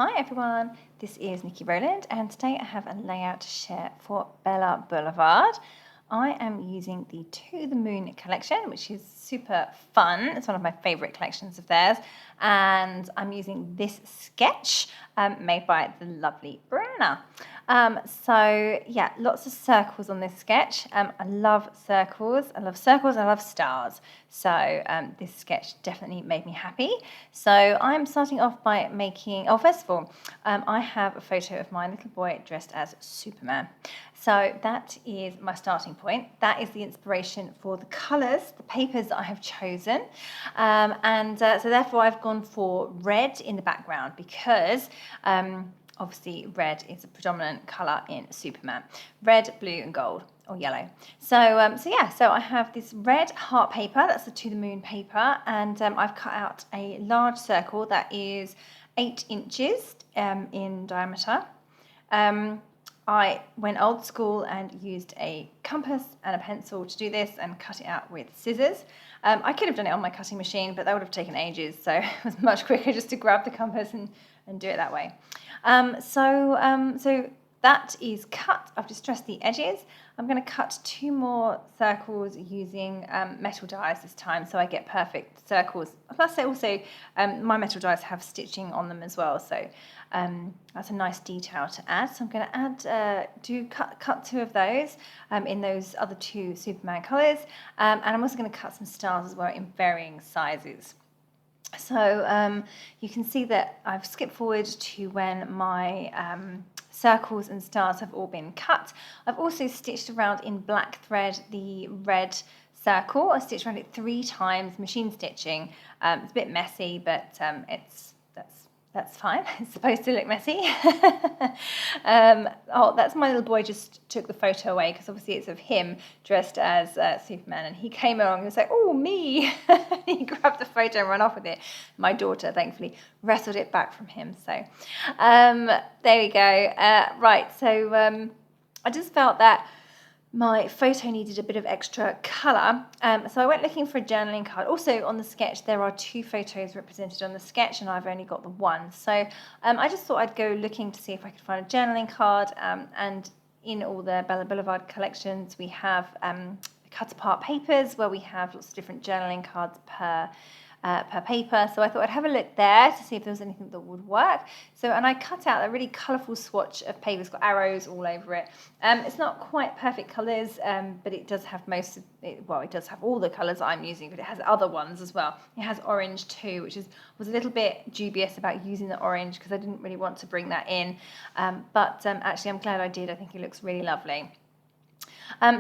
Hi everyone, this is Niki Rowland and today I have a layout to share for Bella Boulevard. I am using the To the Moon collection, which is super fun. It's one of my favourite collections of theirs. And I'm using this sketch made by the lovely Brianna. So yeah, lots of circles on this sketch. I love circles, I love stars. So this sketch definitely made me happy. So I'm starting off by making, first of all, I have a photo of my little boy dressed as Superman. So that is my starting point. That is the inspiration for the colours, the papers that I have chosen. So therefore I've gone for red in the background because obviously red is a predominant colour in Superman. Red, blue and gold or yellow. So I have this red heart paper, that's the To the Moon paper, and I've cut out a large circle that is 8 inches in diameter. I went old school and used a compass and a pencil to do this and cut it out with scissors. I could have done it on my cutting machine, but that would have taken ages, so it was much quicker just to grab the compass and do it that way. So that is cut. I've distressed the edges. I'm going to cut 2 more circles using metal dies this time, so I get perfect circles. Plus, also my metal dies have stitching on them as well, so that's a nice detail to add. So I'm going to add, cut 2 of those in those other 2 Superman colours, and I'm also going to cut some stars as well in varying sizes. So you can see that I've skipped forward to when my circles and stars have all been cut. I've also stitched around in black thread the red circle. I stitched around it 3 times, machine stitching. It's a bit messy, but that's fine. It's supposed to look messy. That's my little boy just took the photo away because obviously it's of him dressed as Superman, and he came along and was like, "Oh, me!" He grabbed the photo and ran off with it. My daughter, thankfully, wrestled it back from him. So there we go. Right, so I just felt that my photo needed a bit of extra colour, so I went looking for a journaling card. Also on the sketch there are 2 photos represented on the sketch and I've only got the one, so I just thought I'd go looking to see if I could find a journaling card, and in all the Bella Boulevard collections we have cut apart papers where we have lots of different journaling cards per paper, so I thought I'd have a look there to see if there was anything that would work. And I cut out a really colourful swatch of paper. It's got arrows all over it. It's not quite perfect colours, but it does have most of it. Well, it does have all the colours I'm using, but it has other ones as well. It has orange too, which was a little bit dubious about using the orange because I didn't really want to bring that in. But actually I'm glad I did. I think it looks really lovely.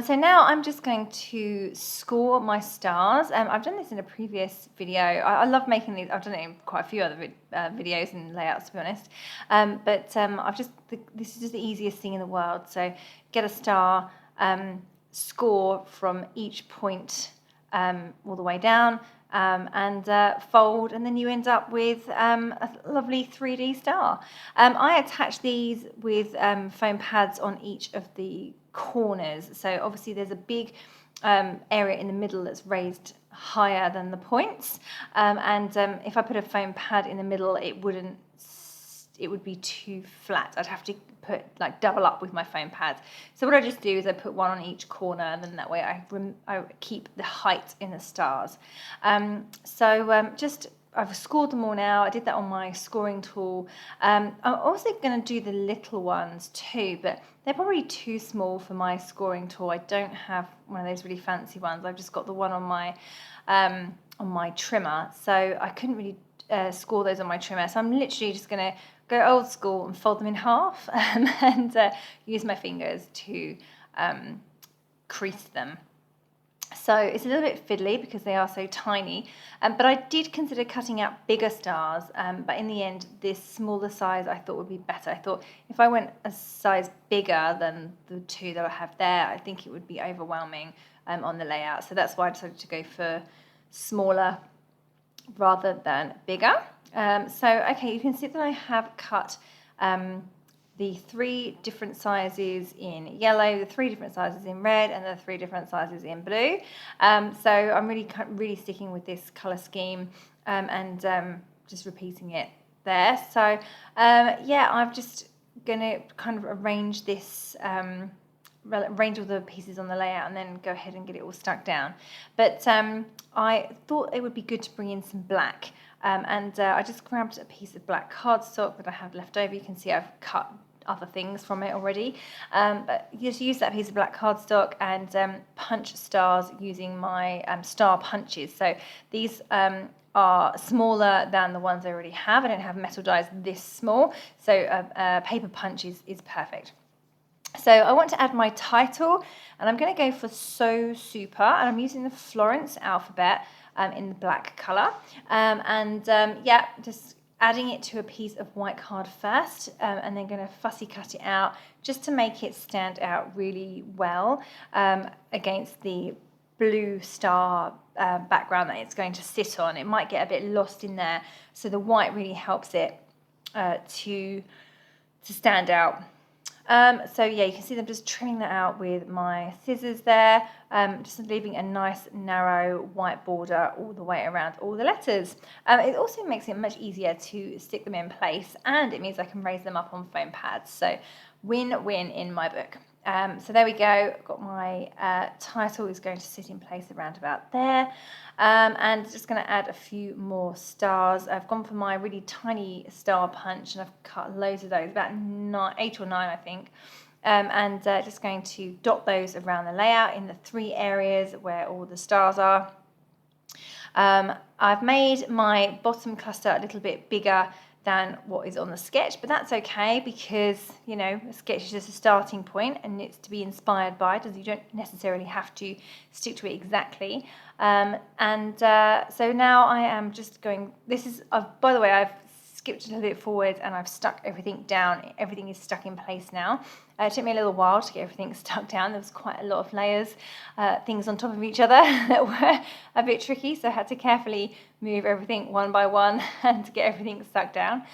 So now I'm just going to score my stars. I've done this in a previous video. I love making these. I've done it in quite a few other videos and layouts, to be honest. This is just the easiest thing in the world. So get a star, score from each point all the way down, and fold, and then you end up with a lovely 3D star. I attach these with foam pads on each of the corners, so obviously there's a big area in the middle that's raised higher than the points, and if I put a foam pad in the middle it would be too flat. I'd have to put double up with my foam pads. So what I just do is I put 1 on each corner, and then that way I keep the height in the stars. I've scored them all now. I did that on my scoring tool. I'm also going to do the little ones too, but they're probably too small for my scoring tool. I don't have one of those really fancy ones. I've just got the one on my trimmer, so I couldn't really score those on my trimmer. So I'm literally just going to go old school and fold them in half and use my fingers to crease them. So it's a little bit fiddly because they are so tiny, but I did consider cutting out bigger stars, but in the end this smaller size I thought would be better. I thought if I went a size bigger than the 2 that I have there, I think it would be overwhelming on the layout. So that's why I decided to go for smaller rather than bigger. Okay, you can see that I have cut the 3 different sizes in yellow, the 3 different sizes in red, and the 3 different sizes in blue. So I'm really sticking with this colour scheme and just repeating it there. So yeah, I'm just going to kind of arrange this, arrange all the pieces on the layout and then go ahead and get it all stuck down. But I thought it would be good to bring in some black. And I just grabbed a piece of black cardstock that I have left over. You can see I've cut other things from it already. But you just use that piece of black cardstock and punch stars using my star punches. So these are smaller than the ones I already have. I don't have metal dies this small, so paper punch is perfect. So I want to add my title, and I'm going to go for So Super, and I'm using the Florence alphabet in the black colour. Yeah, just adding it to a piece of white card first, and then going to fussy cut it out just to make it stand out really well against the blue star background that it's going to sit on. It might get a bit lost in there, so the white really helps it to stand out. So yeah, you can see them just trimming that out with my scissors there, just leaving a nice narrow white border all the way around all the letters. It also makes it much easier to stick them in place, and it means I can raise them up on foam pads. So win-win in my book. So there we go. I've got my title is going to sit in place around about there. And just going to add a few more stars. I've gone for my really tiny star punch, and I've cut loads of those, about 8 or 9 I think. Just going to dot those around the layout in the 3 areas where all the stars are. I've made my bottom cluster a little bit bigger than what is on the sketch, but that's okay because, you know, a sketch is just a starting point and it's to be inspired by, you don't necessarily have to stick to it exactly. So now I am just going, this is, by the way, I've skipped a little bit forward and I've stuck everything down. Everything is stuck in place now. It took me a little while to get everything stuck down. There was quite a lot of layers, things on top of each other that were a bit tricky, so I had to carefully move everything one by one and to get everything stuck down.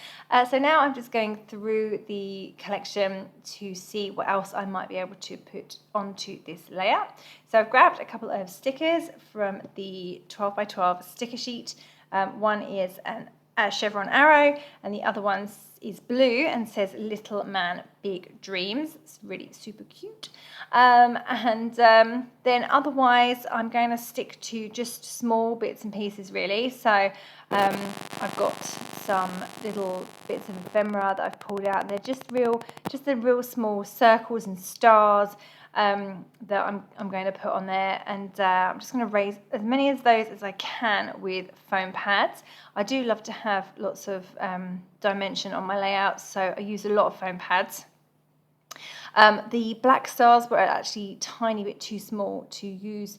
So now I'm just going through the collection to see what else I might be able to put onto this layout. So I've grabbed a couple of stickers from the 12 by 12 sticker sheet. One is a chevron arrow, and the other one is blue and says Little Man Big Dreams. It's really super cute. Then otherwise I'm going to stick to just small bits and pieces really. So I've got some little bits of ephemera that I've pulled out. They're just the real small circles and stars that I'm going to put on there, and I'm just going to raise as many of those as I can with foam pads. I do love to have lots of dimension on my layout, so I use a lot of foam pads. The black stars were actually a tiny bit too small to use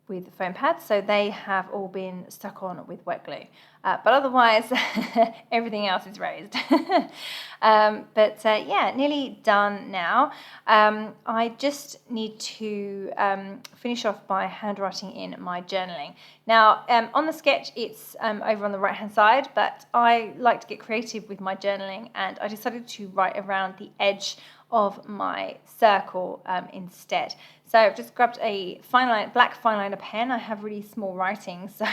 with foam pads, so they have all been stuck on with wet glue. But otherwise, everything else is raised. Yeah, nearly done now. I just need to finish off by handwriting in my journaling. Now, on the sketch, it's over on the right-hand side, but I like to get creative with my journaling, and I decided to write around the edge of my circle instead. So I've just grabbed a black fine liner pen. I have really small writing, so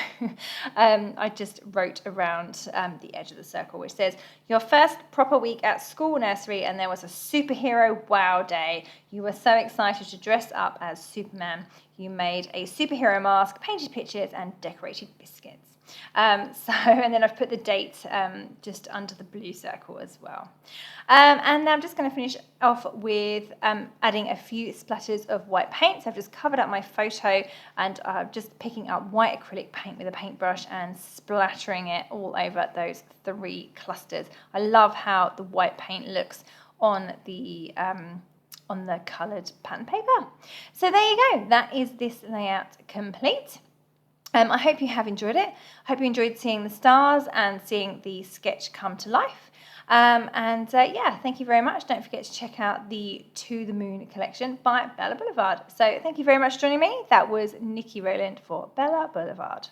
I just wrote around the edge of the circle, which says, your first proper week at school nursery and there was a superhero wow day. You were so excited to dress up as Superman. You made a superhero mask, painted pictures and decorated biscuits. And then I've put the date just under the blue circle as well. And I'm just going to finish off with adding a few splatters of white paint. So I've just covered up my photo and just picking up white acrylic paint with a paintbrush and splattering it all over those 3 clusters. I love how the white paint looks on the coloured pattern paper. So there you go. That is this layout complete. I hope you have enjoyed it. I hope you enjoyed seeing the stars and seeing the sketch come to life. Yeah, thank you very much. Don't forget to check out the To the Moon collection by Bella Boulevard. So thank you very much for joining me. That was Niki Rowland for Bella Boulevard.